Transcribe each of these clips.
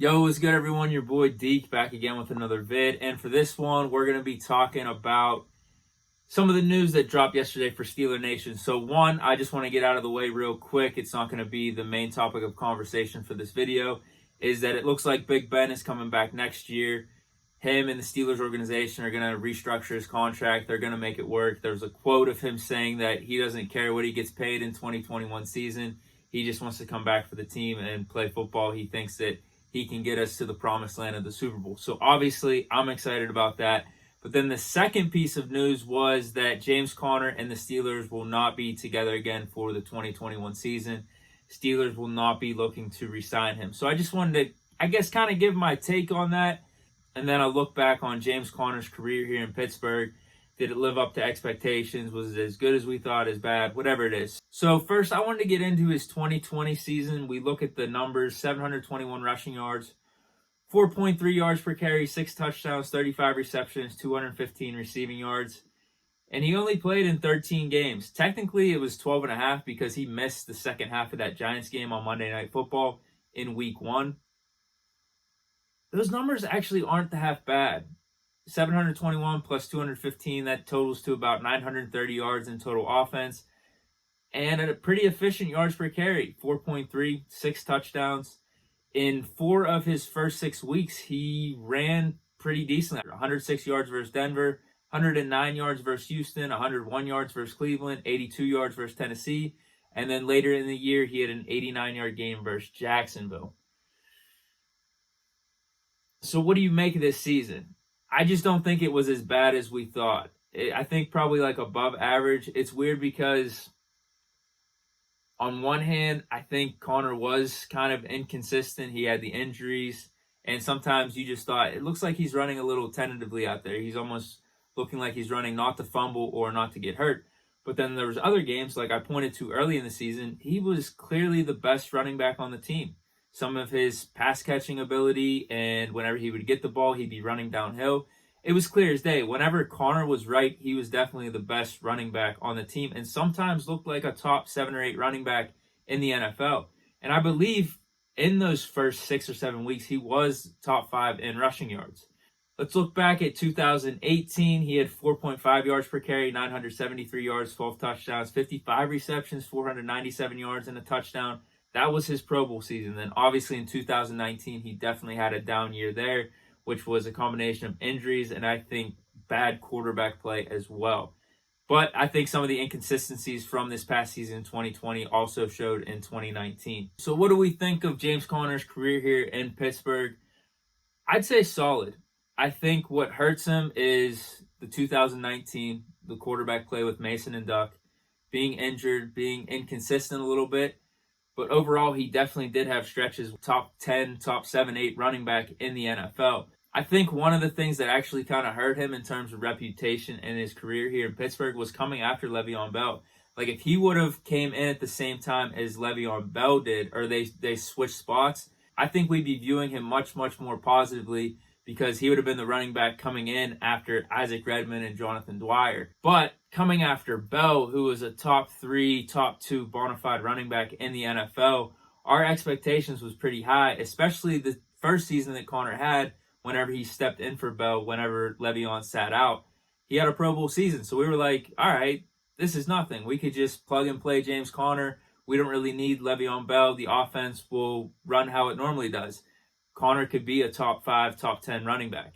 Yo, what's good, everyone? Your boy Deke back again with another vid. And for this one, we're going to be talking about some of the news that dropped yesterday for Steeler Nation. So, one, I just want to get out of the way real quick. It's not going to be the main topic of conversation for this video, is that it looks like Big Ben is coming back next year. Him and the Steelers organization are going to restructure his contract. They're going to make it work. There's a quote of him saying that he doesn't care what he gets paid in 2021 season. He just wants to come back for the team and play football. He thinks that he can get us to the promised land of the Super Bowl. So obviously, I'm excited about that. But then the second piece of news was that James Conner and the Steelers will not be together again for the 2021 season. Steelers will not be looking to re-sign him. So I just wanted to, kind of give my take on that. And then I'll look back on James Conner's career here in Pittsburgh. Did it live up to expectations? Was it as good as we thought, as bad? Whatever it is. So first, I wanted to get into his 2020 season. We look at the numbers: 721 rushing yards, 4.3 yards per carry, 6 touchdowns, 35 receptions, 215 receiving yards. And he only played in 13 games. Technically, it was 12 and a half because he missed the second half of that Giants game on Monday Night Football in Week 1. Those numbers actually aren't half bad. 721 plus 215, that totals to about 930 yards in total offense. And at a pretty efficient yards per carry, 4.3, 6 touchdowns. In 4 of his first 6 weeks, he ran pretty decently. 106 yards versus Denver, 109 yards versus Houston, 101 yards versus Cleveland, 82 yards versus Tennessee. And then later in the year, he had an 89-yard game versus Jacksonville. So what do you make of this season? I just don't think it was as bad as we thought. I think probably like above average. It's weird because on one hand, I think Conner was kind of inconsistent. He had the injuries, and sometimes you just thought, it looks like he's running a little tentatively out there. He's almost looking like he's running not to fumble or not to get hurt. But then there was other games, like I pointed to early in the season, he was clearly the best running back on the team. Some of his pass catching ability, and whenever he would get the ball, he'd be running downhill. It was clear as day. Whenever Conner was right, he was definitely the best running back on the team, and sometimes looked like a top 7 or 8 running back in the NFL. And I believe in those first 6 or 7 weeks, he was top 5 in rushing yards. Let's look back at 2018. He had 4.5 yards per carry, 973 yards, 12 touchdowns, 55 receptions, 497 yards, and a touchdown. That was his Pro Bowl season. Then obviously in 2019, he definitely had a down year there, which was a combination of injuries and I think bad quarterback play as well. But I think some of the inconsistencies from this past season in 2020 also showed in 2019. So what do we think of James Conner's career here in Pittsburgh? I'd say solid. I think what hurts him is the 2019, the quarterback play with Mason and Duck, being injured, being inconsistent a little bit. But overall, he definitely did have stretches, top 10, top 7, 8 running back in the NFL. I think one of the things that actually kind of hurt him in terms of reputation in his career here in Pittsburgh was coming after Le'Veon Bell. Like if he would have came in at the same time as Le'Veon Bell did, or they switched spots, I think we'd be viewing him much, much more positively because he would have been the running back coming in after Isaac Redman and Jonathan Dwyer. But coming after Bell, who was a top 3, top 2 bona fide running back in the NFL, our expectations was pretty high, especially the first season that Conner had whenever he stepped in for Bell, whenever Le'Veon sat out. He had a Pro Bowl season, so we were like, all right, this is nothing. We could just plug and play James Conner. We don't really need Le'Veon Bell. The offense will run how it normally does. Conner could be a top 5, top 10 running back.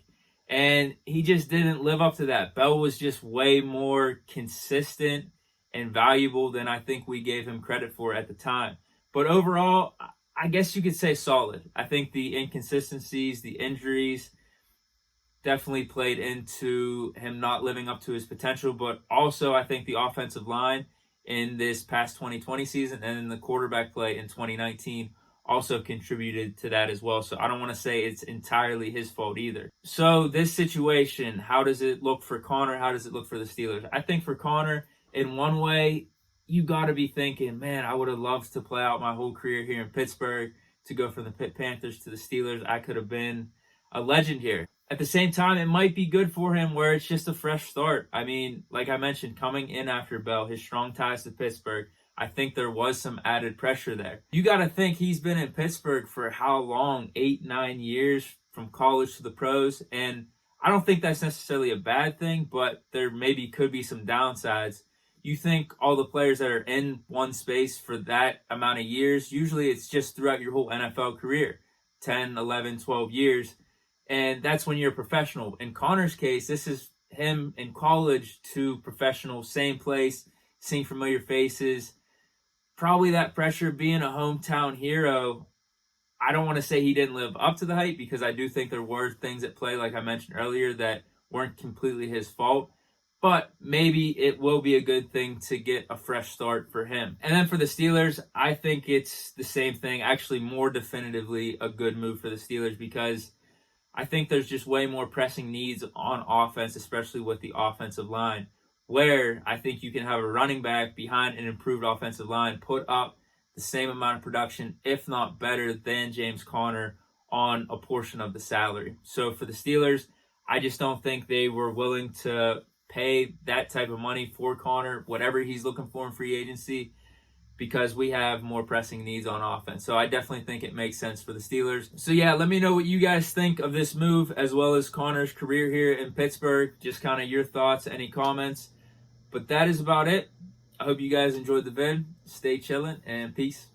And he just didn't live up to that. Bell was just way more consistent and valuable than I think we gave him credit for at the time. But overall, I guess you could say solid. I think the inconsistencies, the injuries definitely played into him not living up to his potential. But also, I think the offensive line in this past 2020 season and in the quarterback play in 2019 also contributed to that as well. So I don't want to say it's entirely his fault either. So this situation, how does it look for Conner? How does it look for the Steelers? I think for Conner, in one way, you got to be thinking, man, I would have loved to play out my whole career here in Pittsburgh, to go from the Pitt Panthers to the Steelers. I could have been a legend here. At the same time, it might be good for him where it's just a fresh start. I mean, like I mentioned, coming in after Bell, his strong ties to Pittsburgh, I think there was some added pressure there. You got to think he's been in Pittsburgh for how long? 8, 9 years from college to the pros. And I don't think that's necessarily a bad thing, but there maybe could be some downsides. You think all the players that are in one space for that amount of years, usually it's just throughout your whole NFL career, 10, 11, 12 years. And that's when you're a professional. In Connor's case, this is him in college to professional, same place, seeing familiar faces. Probably that pressure being a hometown hero. I don't want to say he didn't live up to the hype, because I do think there were things at play, like I mentioned earlier, that weren't completely his fault. But maybe it will be a good thing to get a fresh start for him. And then for the Steelers, I think it's the same thing, actually more definitively a good move for the Steelers, because I think there's just way more pressing needs on offense, especially with the offensive line, where I think you can have a running back behind an improved offensive line put up the same amount of production, if not better, than James Conner on a portion of the salary. So for the Steelers, I just don't think they were willing to pay that type of money for Conner, whatever he's looking for in free agency, because we have more pressing needs on offense. So I definitely think it makes sense for the Steelers. So yeah, let me know what you guys think of this move, as well as Connor's career here in Pittsburgh. Just kind of your thoughts, any comments. But that is about it. I hope you guys enjoyed the vid. Stay chilling, and peace.